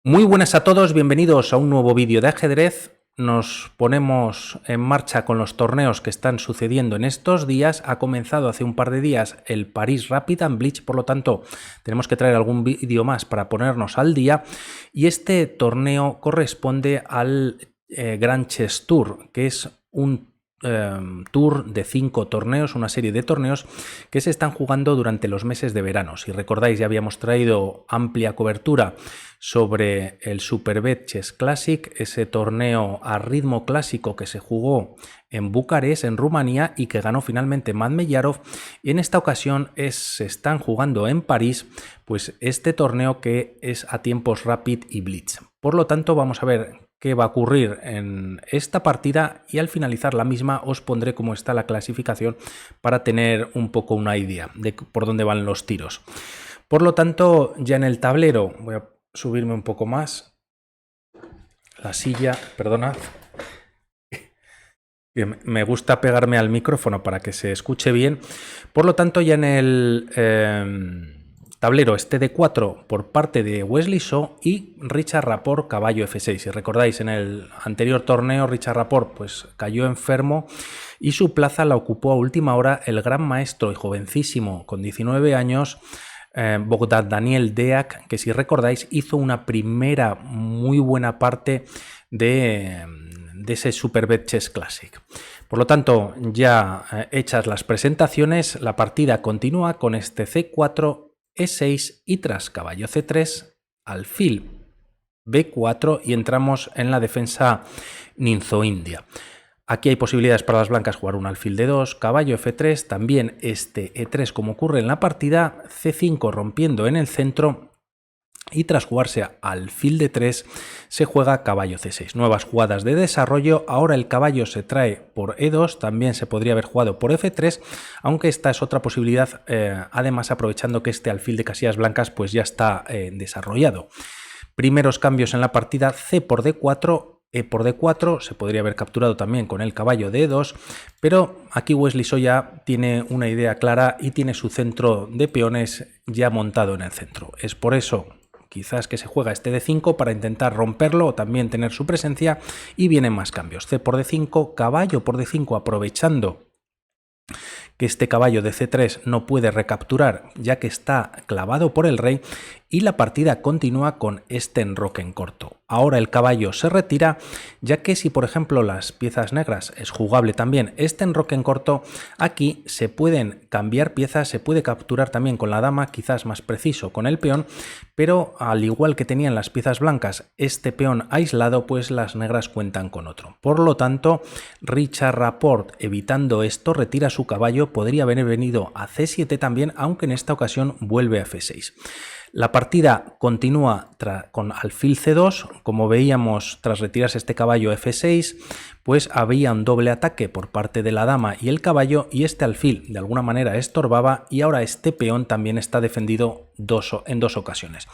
Muy buenas a todos, bienvenidos a un nuevo vídeo de ajedrez. Nos ponemos en marcha con los torneos que están sucediendo en estos días. Ha comenzado hace un par de días el París Rapid and Blitz, por lo tanto tenemos que traer algún vídeo más para ponernos al día. Y este torneo corresponde al Grand Chess Tour, que es un tour de 5 torneos, una serie de torneos que se están jugando durante los meses de verano. Si recordáis, ya habíamos traído amplia cobertura sobre el Superbet Chess Classic, ese torneo a ritmo clásico que se jugó en Bucarest, en Rumanía, y que ganó finalmente Madmeyarov. Y en esta ocasión se están jugando en París, pues este torneo que es a tiempos Rapid y Blitz. Por lo tanto, vamos a ver qué va a ocurrir en esta partida y al finalizar la misma os pondré cómo está la clasificación para tener un poco una idea de por dónde van los tiros. Por lo tanto, ya en el tablero, voy a subirme un poco más la silla, perdonad, me gusta pegarme al micrófono para que se escuche bien. Por lo tanto, ya en el tablero este de 4 por parte de Wesley So y Richard Rapport caballo F6. Si recordáis, en el anterior torneo Richard Rapport pues cayó enfermo y su plaza la ocupó a última hora el gran maestro y jovencísimo con 19 años Bogdan Daniel Deac, que si recordáis hizo una primera muy buena parte de ese Superbet Chess Classic. Por lo tanto, ya hechas las presentaciones, la partida continúa con este C4, E6 y tras caballo C3, alfil B4 y entramos en la defensa ninzo-india. Aquí hay posibilidades para las blancas jugar un alfil D2, caballo F3, también este E3 como ocurre en la partida, C5 rompiendo en el centro y tras jugarse alfil D3 se juega caballo C6. Nuevas jugadas de desarrollo, ahora el caballo se trae por E2, también se podría haber jugado por F3, aunque esta es otra posibilidad, además aprovechando que este alfil de casillas blancas pues ya está desarrollado. Primeros cambios en la partida, C por D4, E por D4, se podría haber capturado también con el caballo de E2, pero aquí Wesley So ya tiene una idea clara y tiene su centro de peones ya montado en el centro. Es por eso quizás que se juega este D5 para intentar romperlo o también tener su presencia, y vienen más cambios. C por D5, caballo por D5, aprovechando que este caballo de C3 no puede recapturar ya que está clavado por el rey, y la partida continúa con este enroque en corto. Ahora el caballo se retira, ya que si por ejemplo las piezas negras es jugable también este enroque en corto, aquí se pueden cambiar piezas, se puede capturar también con la dama, quizás más preciso con el peón, pero al igual que tenían las piezas blancas este peón aislado, pues las negras cuentan con otro. Por lo tanto, Richard Rapport, evitando esto, retira su caballo, podría haber venido a C7 también, aunque en esta ocasión vuelve a F6. La partida continúa con alfil C2, como veíamos tras retirarse este caballo F6, pues había un doble ataque por parte de la dama y el caballo, y este alfil de alguna manera estorbaba, y ahora este peón también está defendido en dos ocasiones.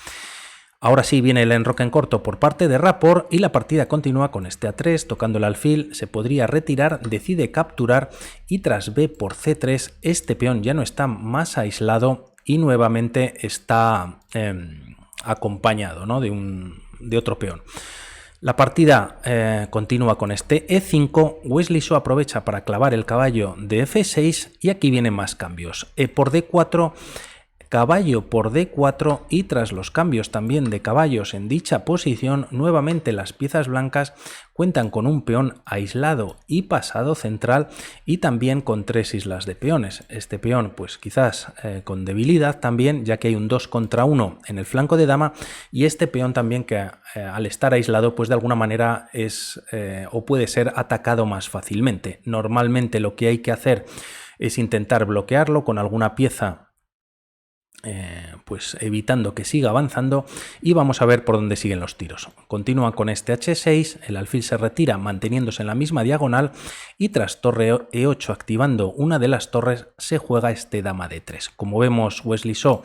Ahora sí viene el enroque en corto por parte de Rapport y la partida continúa con este A3, tocando el alfil, se podría retirar, decide capturar y tras B por C3 este peón ya no está más aislado y nuevamente está acompañado, ¿no?, de otro peón. La partida continúa con este E5, Wesley So aprovecha para clavar el caballo de F6 y aquí vienen más cambios. E por D4, caballo por D4 y tras los cambios también de caballos en dicha posición, nuevamente las piezas blancas cuentan con un peón aislado y pasado central y también con 3 islas de peones. Este peón pues quizás con debilidad también, ya que hay un 2 contra 1 en el flanco de dama, y este peón también que al estar aislado pues de alguna manera es o puede ser atacado más fácilmente. Normalmente lo que hay que hacer es intentar bloquearlo con alguna pieza, pues evitando que siga avanzando, y vamos a ver por dónde siguen los tiros. Continúa con este H6, el alfil se retira manteniéndose en la misma diagonal y tras torre E8 activando una de las torres se juega este dama D3. Como vemos, Wesley So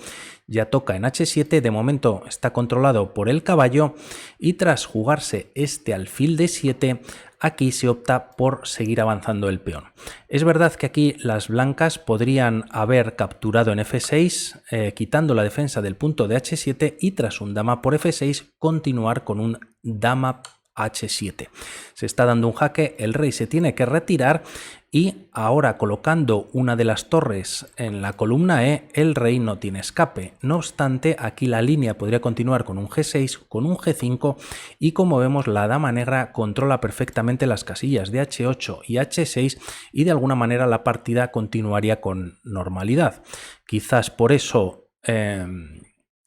ya toca en H7, de momento está controlado por el caballo y tras jugarse este alfil D7, aquí se opta por seguir avanzando el peón. Es verdad que aquí las blancas podrían haber capturado en F6, quitando la defensa del punto de H7 y tras un dama por F6 continuar con un dama H7. Se está dando un jaque, el rey se tiene que retirar y ahora colocando una de las torres en la columna E, el rey no tiene escape. No obstante, aquí la línea podría continuar con un G6, con un G5 y como vemos la dama negra controla perfectamente las casillas de H8 y H6 y de alguna manera la partida continuaría con normalidad. Quizás por eso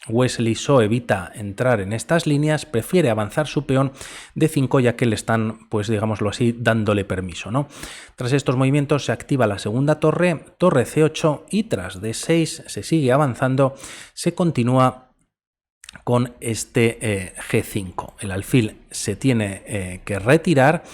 Wesley So evita entrar en estas líneas, prefiere avanzar su peón de 5 ya que le están, pues digámoslo así, dándole permiso, ¿no? Tras estos movimientos se activa la segunda torre, torre C8 y tras D6 se sigue avanzando, se continúa con este G5. El alfil se tiene que retirar.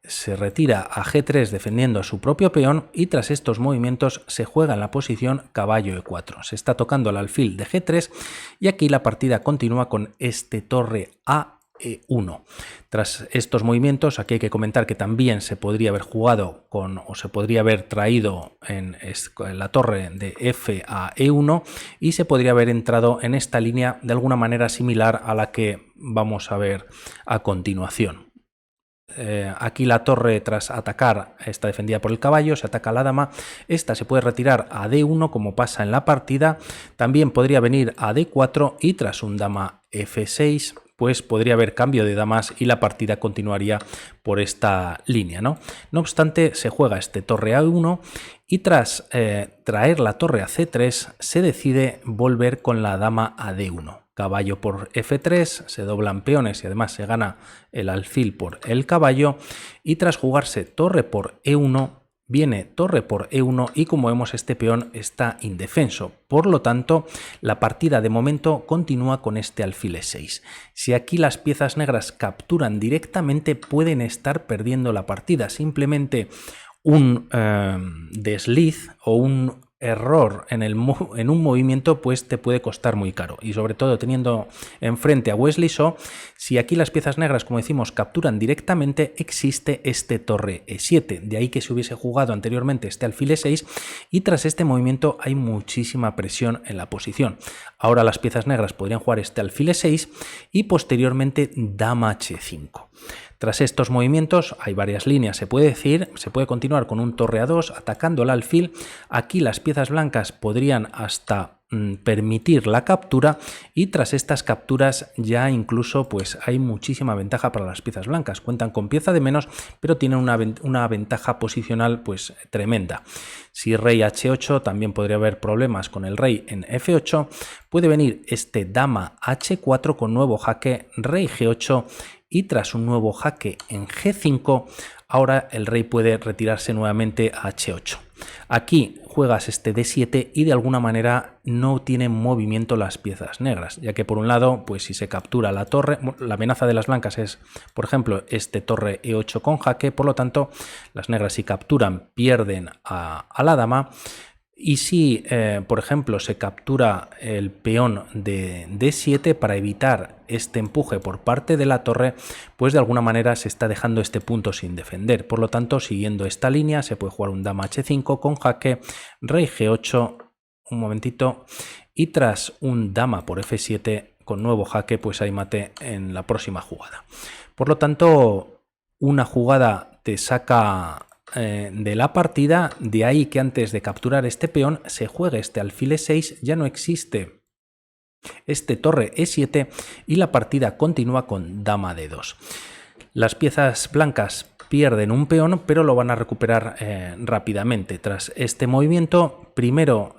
Se retira a G3 defendiendo a su propio peón y tras estos movimientos se juega en la posición caballo E4. Se está tocando el alfil de G3 y aquí la partida continúa con este torre a E1. Tras estos movimientos, aquí hay que comentar que también se podría haber jugado con o se podría haber traído en la torre de F a E1 y se podría haber entrado en esta línea de alguna manera similar a la que vamos a ver a continuación. Aquí la torre tras atacar está defendida por el caballo, se ataca a la dama, esta se puede retirar a D1 como pasa en la partida, también podría venir a D4 y tras un dama F6 pues podría haber cambio de damas y la partida continuaría por esta línea, ¿no? No obstante se juega este torre a 1 y tras traer la torre a C3 se decide volver con la dama a D1. Caballo por F3, se doblan peones y además se gana el alfil por el caballo y tras jugarse torre por E1 viene torre por E1 y como vemos este peón está indefenso, por lo tanto la partida de momento continúa con este alfil E6. Si aquí las piezas negras capturan directamente pueden estar perdiendo la partida, simplemente un desliz o un error en un movimiento pues te puede costar muy caro y sobre todo teniendo enfrente a Wesley So, si aquí las piezas negras como decimos capturan directamente existe este torre E7, de ahí que se hubiese jugado anteriormente este alfil E6 y tras este movimiento hay muchísima presión en la posición. Ahora las piezas negras podrían jugar este alfil E6 y posteriormente dama H5. Tras estos movimientos hay varias líneas, se puede decir, se puede continuar con un torre a2 atacando el alfil. Aquí las piezas blancas podrían hasta permitir la captura y tras estas capturas ya incluso pues hay muchísima ventaja para las piezas blancas. Cuentan con pieza de menos pero tienen una ventaja posicional pues tremenda. Si rey H8 también podría haber problemas con el rey en F8. Puede venir este dama H4 con nuevo jaque, rey G8 y tras un nuevo jaque en G5 ahora el rey puede retirarse nuevamente a H8. Aquí juegas este D7 y de alguna manera no tienen movimiento las piezas negras, ya que por un lado, pues si se captura la torre, la amenaza de las blancas es, por ejemplo, este torre E8 con jaque, por lo tanto, las negras si capturan pierden a la dama. Y si, por ejemplo, se captura el peón de D7 para evitar este empuje por parte de la torre, pues de alguna manera se está dejando este punto sin defender. Por lo tanto, siguiendo esta línea, se puede jugar un dama H5 con jaque, rey G8, un momentito, y tras un dama por F7 con nuevo jaque, pues hay mate en la próxima jugada. Por lo tanto, una jugada te saca de la partida, de ahí que antes de capturar este peón se juegue este alfil E6, ya no existe este torre E7 y la partida continúa con dama D2. Las piezas blancas pierden un peón pero lo van a recuperar rápidamente. Tras este movimiento primero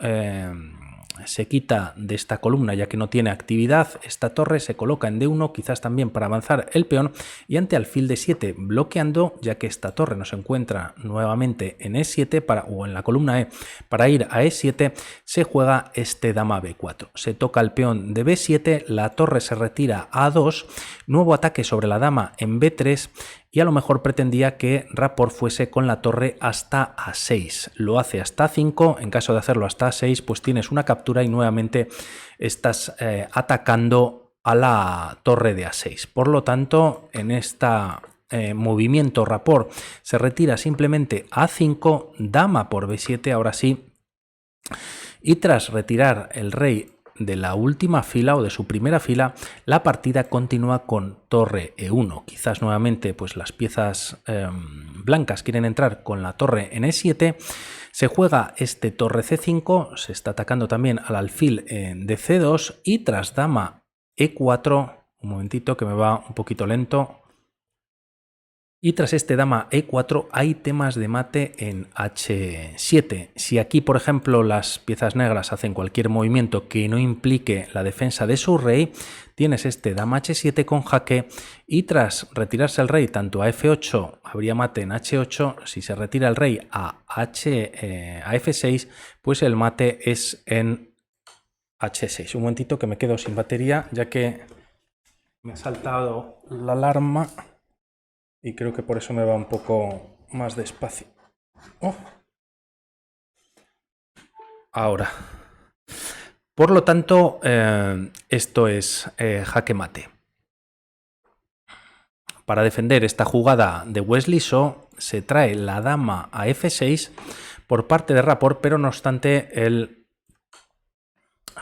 se quita de esta columna ya que no tiene actividad, esta torre se coloca en D1 quizás también para avanzar el peón y ante alfil D7 bloqueando ya que esta torre no se encuentra nuevamente en E7 o en la columna E para ir a E7 se juega este dama B4, se toca el peón de B7, la torre se retira a A2, nuevo ataque sobre la dama en B3 y a lo mejor pretendía que Rapport fuese con la torre hasta A6. Lo hace hasta A5, en caso de hacerlo hasta A6 pues tienes una captura y nuevamente estás atacando a la torre de A6. Por lo tanto, en esta movimiento Rapport se retira simplemente a A5, dama por B7, ahora sí, y tras retirar el rey de la última fila o de su primera fila, la partida continúa con torre E1. Quizás nuevamente pues las piezas blancas quieren entrar con la torre en E7. Se juega este torre C5, se está atacando también al alfil de C2 y tras dama E4, un momentito que me va un poquito lento. Y tras este dama E4 hay temas de mate en H7. Si aquí, por ejemplo, las piezas negras hacen cualquier movimiento que no implique la defensa de su rey, tienes este dama H7 con jaque y tras retirarse el rey tanto a F8 habría mate en H8. Si se retira el rey a F6, pues el mate es en H6. Un momentito que me quedo sin batería ya que me ha saltado la alarma. Y creo que por eso me va un poco más despacio. Oh. Ahora. Por lo tanto, esto es jaque mate. Para defender esta jugada de Wesley So, se trae la dama a F6 por parte de Rapport, pero no obstante el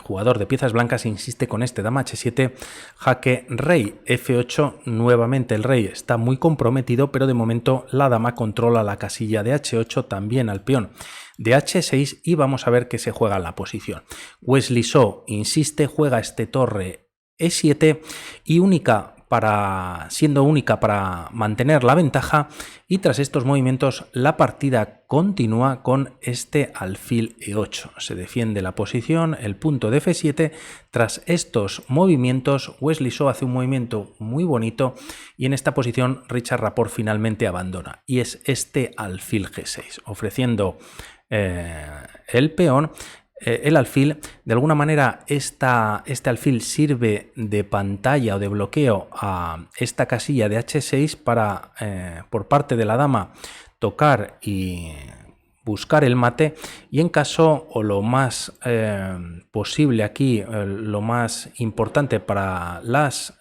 jugador de piezas blancas insiste con este dama H7, jaque rey F8. Nuevamente el rey está muy comprometido, pero de momento la dama controla la casilla de H8, también al peón de H6 y vamos a ver qué se juega en la posición. Wesley So insiste, juega este torre E7 y siendo única para mantener la ventaja, y tras estos movimientos la partida continúa con este alfil E8. Se defiende la posición, el punto de F7. Tras estos movimientos Wesley So hace un movimiento muy bonito y en esta posición Richard Rapport finalmente abandona y es este alfil G6, ofreciendo el peón. El alfil, de alguna manera este alfil sirve de pantalla o de bloqueo a esta casilla de H6 para por parte de la dama tocar y buscar el mate, y en caso o lo más posible aquí, lo más importante para las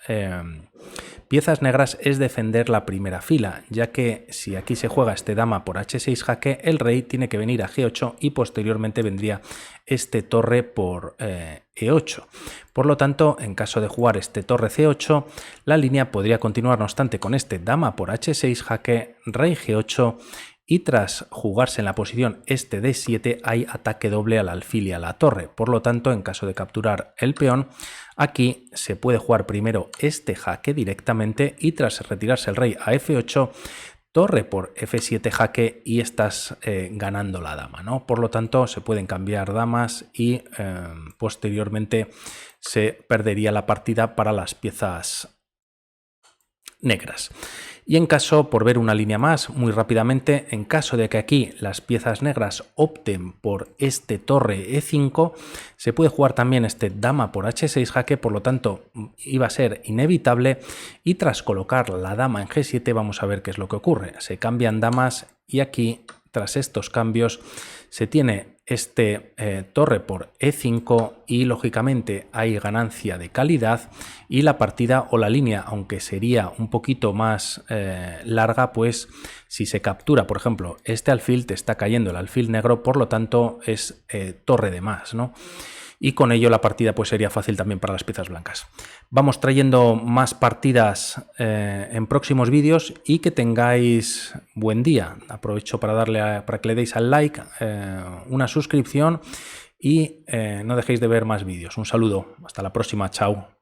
piezas negras es defender la primera fila, ya que si aquí se juega este dama por H6 jaque, el rey tiene que venir a G8 y posteriormente vendría este torre por E8. Por lo tanto, en caso de jugar este torre C8, la línea podría continuar no obstante con este dama por H6 jaque, rey G8 y tras jugarse en la posición este D7 hay ataque doble al alfil y a la torre. Por lo tanto, en caso de capturar el peón, aquí se puede jugar primero este jaque directamente y tras retirarse el rey a F8, torre por F7 jaque y estás ganando la dama, ¿no? Por lo tanto, se pueden cambiar damas y posteriormente se perdería la partida para las piezas negras. Y en caso, por ver una línea más, muy rápidamente, en caso de que aquí las piezas negras opten por este torre E5, se puede jugar también este dama por H6 jaque, por lo tanto iba a ser inevitable, y tras colocar la dama en G7 vamos a ver qué es lo que ocurre. Se cambian damas y aquí, tras estos cambios, se tiene este torre por E5 y lógicamente hay ganancia de calidad y la partida o la línea, aunque sería un poquito más larga, pues si se captura, por ejemplo, este alfil, te está cayendo el alfil negro, por lo tanto es torre de más, ¿no? Y con ello la partida pues sería fácil también para las piezas blancas. Vamos trayendo más partidas en próximos vídeos y que tengáis buen día. Aprovecho para para que le deis al like, una suscripción y no dejéis de ver más vídeos. Un saludo, hasta la próxima, chao.